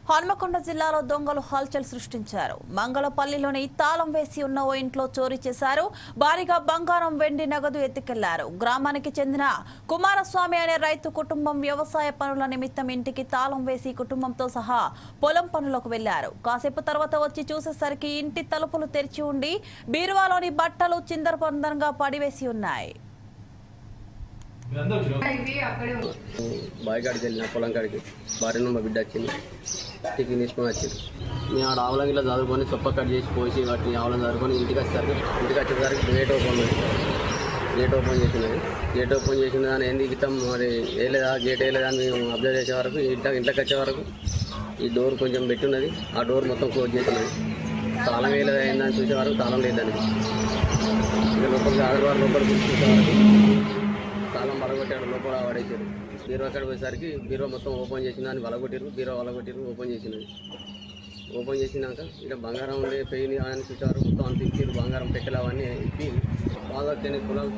హన్మకొండ జిల్లాలో దొంగలు హల్చల్ సృష్టించారు. మంగళపల్లిలోని తాళం వేసి ఉన్న ఓ ఇంట్లో చోరీ చేశారు. భారీగా బంగారం, వెండి, నగదు ఎత్తుకెళ్లారు. గ్రామానికి చెందిన కుమారస్వామి అనే రైతు కుటుంబం వ్యవసాయ పనుల నిమిత్తం ఇంటికి తాళం వేసి కుటుంబంతో సహా పొలం పనులకు వెళ్లారు. కాసేపు తర్వాత వచ్చి చూసేసరికి ఇంటి తలుపులు తెరిచి ఉండి బీరువాలోని బట్టలు చిందరవందరగా పడివేసి ఉన్నాయి. బాయికాడికి వెళ్ళిన పొలం కాడికి భార్యను మా బిడ్డ వచ్చింది. టిఫిన్ తీసుకొని వచ్చింది. మేము ఆడ ఆవులం ఇలా చదువుకొని సొప్ప కట్ చేసి పోసి వాటిని ఆవులం చదువుకొని ఇంటికి వచ్చేసరికి గేట్ ఓపెన్ చేసినది. గేట్ ఓపెన్ చేసిన దాన్ని ఏంది గిట్టం మరి వేయలేదా, గేట్ వేయలేదా అని మేము అబ్జర్వ్ చేసే వరకు ఇంట్లోకి వచ్చే వరకు ఈ డోర్ కొంచెం పెట్టున్నది. ఆ డోర్ మొత్తం క్లోజ్ చేసినది. తాళం వేయలేదా ఏందని చూసే వరకు తాళం లేదని ఇంకా లోపలికి ఆడవారు లోపలికి చూసే వరకు తాళం బలగొట్టాడు. లోపల పడేసారు. బీరువా అక్కడ పోయేసరికి బీరువా మొత్తం ఓపెన్ చేసిన దాన్ని బలగొట్టారు. బీరువా బలగొట్టారు. ఓపెన్ చేసినది. ఓపెన్ చేసినాక ఇక్కడ బంగారం ఉండే పెయిన్ అని చూసారు. మొత్తం అంత ఇప్పారు. బంగారం పెట్టెలు అవన్నీ ఇప్పి బాగా తిని పొలాలు